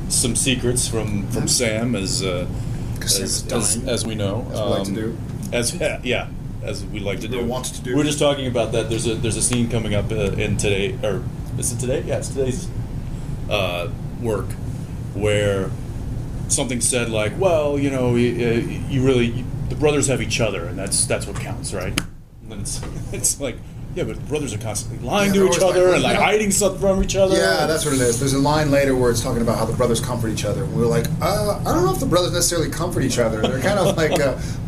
some secrets from Sam as we know. As we like to do. As we like to do. Wants to do. We're just talking about that. There's a scene coming up in today, or is it today? Yeah, it's today's work, where something said like, well, you know, the brothers have each other, and that's what counts, right? And it's like, yeah, but brothers are constantly lying to each other and hiding something from each other. Yeah, that's what it is. There's a line later where it's talking about how the brothers comfort each other. We're like, I don't know if the brothers necessarily comfort each other. They're kind of like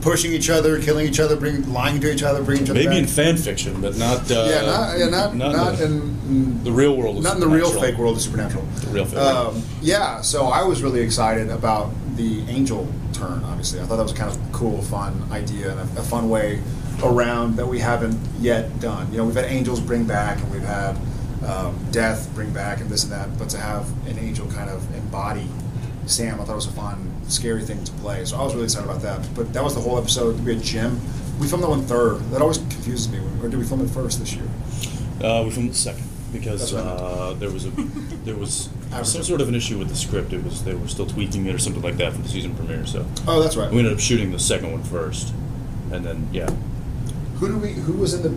pushing each other, killing each other, lying to each other, bringing each other maybe back. in fan fiction, but not. Not in the real world. Not in the real fake world of Supernatural. The real fake world. Yeah, so I was really excited about the angel turn. Obviously, I thought that was kind of a cool, fun idea and a fun way around that we haven't yet done. You know, we've had angels bring back, and we've had death bring back, and this and that. But to have an angel kind of embody Sam, I thought it was a fun, scary thing to play. So I was really excited about that. But that was the whole episode. We had Jim. We filmed that one third. That always confuses me. Or did we film it first this year? We filmed it second because there was some sort of an issue with the script. They were still tweaking it or something like that for the season premiere. So that's right. We ended up shooting the second one first, and then Who was in the?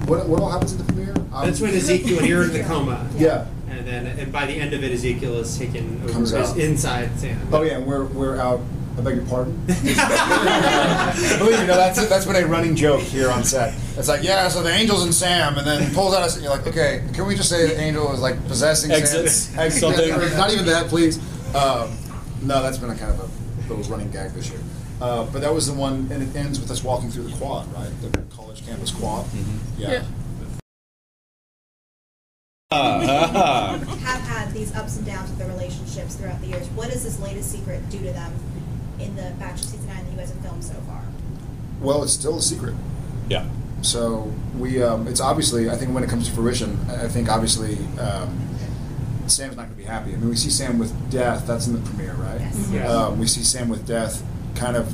What all happens in the premiere? That's when Ezekiel, you're in the coma. Yeah. And by the end of it, Ezekiel is taken over Comes out. inside Sam. Oh yeah, and we're out. I beg your pardon. Believe me, that's been a running joke here on set. It's like, yeah, so the angel's in Sam, and then pulls out and you're like, okay, can we just say the angel is like possessing Sam? Something. Not even that, please. No, that's been a kind of a little running gag this year. But that was the one, and it ends with us walking through the quad, right? The college campus quad. Mm-hmm. Yeah. Have had these ups and downs with their relationships throughout the years. What does this latest secret do to them in the Bachelor season 9 that you guys have filmed so far? Well, it's still a secret. Yeah. So we, it's obviously, I think when it comes to fruition, I think obviously Sam's not going to be happy. I mean, we see Sam with death. That's in the premiere, right? Yes. Yeah. We see Sam with death, kind of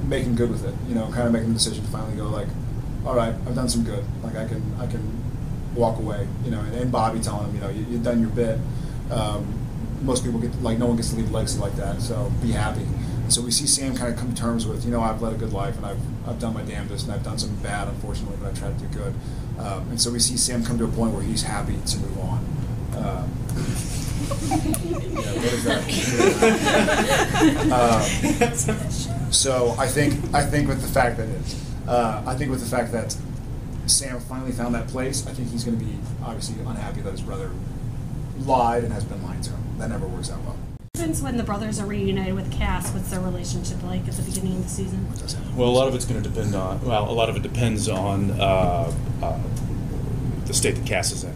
making good with it. You know, kind of making the decision to finally go like, all right, I've done some good. Like I can walk away. You know, and Bobby telling him, you know, you've done your bit. Most people get no one gets to leave a legacy like that. So be happy. And so we see Sam kind of come to terms with, you know, I've led a good life and I've done my damnedest and I've done some bad, unfortunately, but I've tried to do good. And so we see Sam come to a point where he's happy to move on. What is that? So I think with the fact that Sam finally found that place, I think he's going to be obviously unhappy that his brother lied and has been lying to him. That never works out well. Since when the brothers are reunited with Cass, what's their relationship like at the beginning of the season? Well, a lot of it's going to depend on. Well, a lot of it depends on the state that Cass is in.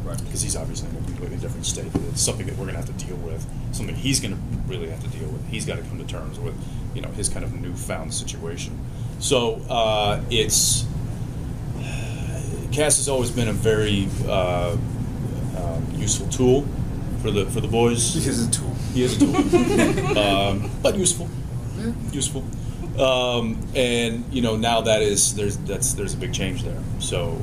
Right. Because he's obviously in a completely different state. It's something that we're going to have to deal with. Something he's going to really have to deal with. He's got to come to terms with, you know, his kind of newfound situation. So it's Cass has always been a very useful tool for the boys. He is a tool. He is a tool, but useful. Yeah. Useful. And you know, now there's a big change there. So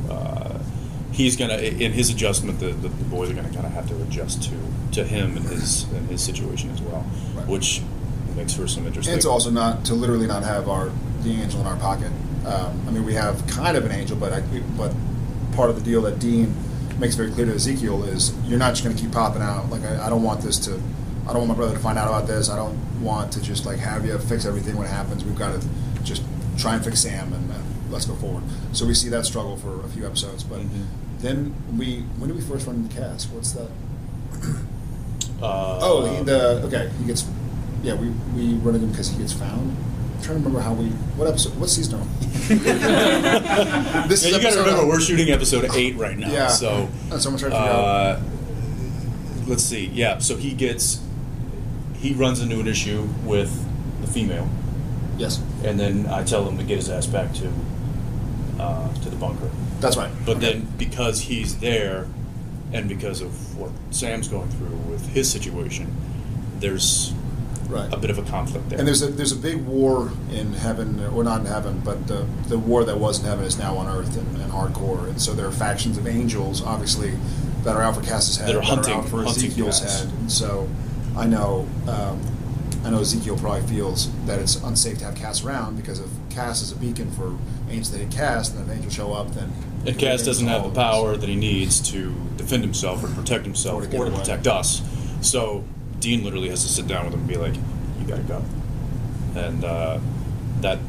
he's gonna, in his adjustment, the boys are gonna kind of have to adjust to him and his situation as well, right. Which makes for some interesting. And it's also not to literally not have the angel in our pocket. I mean, we have kind of an angel, but part of the deal that Dean makes very clear to Ezekiel is you're not just going to keep popping out. Like I don't want my brother to find out about this. I don't want to just like have you fix everything when it happens. We've got to just try and fix Sam and let's go forward. So we see that struggle for a few episodes, but then when do we first run into Cass? What's that? He gets we run into him because he gets found. I'm trying to remember what season are we? You got to remember we're shooting episode 8 right now. Yeah. So I'm trying to figure out. Let's see. Yeah. So he runs into an issue with the female. Yes. And then I tell him to get his ass back to the bunker. That's right. But then because he's there, and because of what Sam's going through with his situation, there's a bit of a conflict there. And there's a big war in heaven, or not in heaven, but the war that was in heaven is now on earth and hardcore. And so there are factions of angels, obviously, that are out for Cass's head, That are hunting- out for hunting Ezekiel's Cass. head. And so I know Ezekiel probably feels that it's unsafe to have Cass around because if Cass is a beacon for angels that hit Cass, then if angels show up, then And Cass doesn't have the power that he needs to defend himself or protect himself Or to get or to away. protect us. So Dean literally has to sit down with him and be like, "You gotta go," and that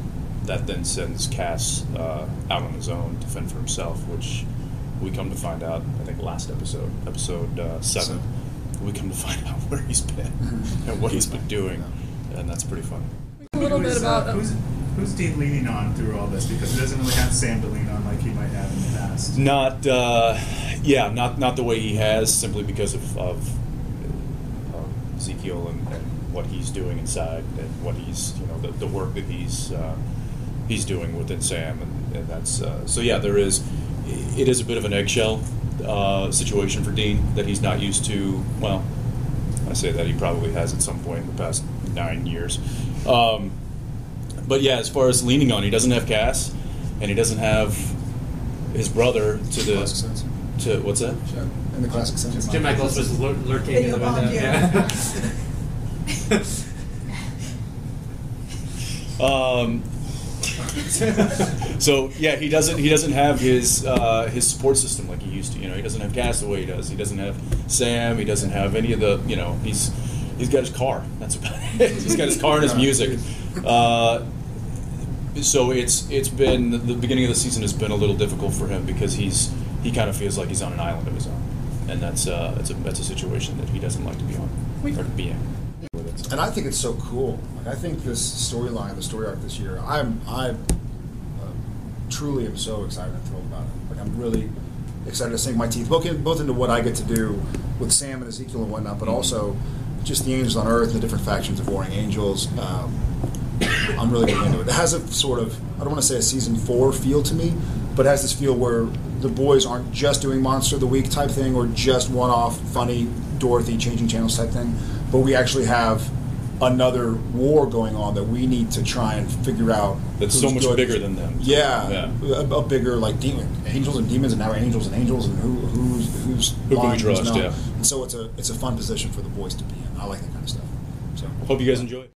then sends Cass out on his own to fend for himself, which we come to find out. I think last episode 7, we come to find out where he's been and what he's been doing, and that's pretty fun. A little bit about who's Dean leaning on through all this, because he doesn't really have Sam to lean on like he might have in the past. Not the way he has, simply because of Ezekiel and what he's doing inside and what he's the work that he's doing within Sam, and that's so yeah, it is a bit of an eggshell situation for Dean that he's not used to. Well, I say that he probably has at some point in the past 9 years. But yeah, as far as leaning on, he doesn't have Cass, and he doesn't have his brother Classic sense. to what's that? In the classic sense. Jim Michaels was lurking in the Video bomb, window. So yeah, he doesn't have his support system like he used to. He doesn't have Cass the way he does. He doesn't have Sam. He doesn't have any of the. He's got his car. That's about it. He's got his car and his music. So it's been the beginning of the season has been a little difficult for him because he kind of feels like he's on an island of his own, and that's a situation that he doesn't like to be on or to be in. And I think it's so cool. Like, I think this storyline, the story arc this year, I truly am so excited and thrilled about it. Like, I'm really excited to sink my teeth both into what I get to do with Sam and Ezekiel and whatnot, but also just the angels on Earth and the different factions of warring angels. I'm really getting into it. It has a sort of, I don't want to say a season 4 feel to me, but it has this feel where the boys aren't just doing Monster of the Week type thing or just one-off funny Dorothy changing channels type thing, but we actually have another war going on that we need to try and figure out. That's who's so much good. bigger than them. Yeah. A bigger like angels and demons, and now angels and who's Who can we lying, who's trust? not. Yeah. And so it's a fun position for the boys to be in. I like that kind of stuff. So Hope you guys enjoy it.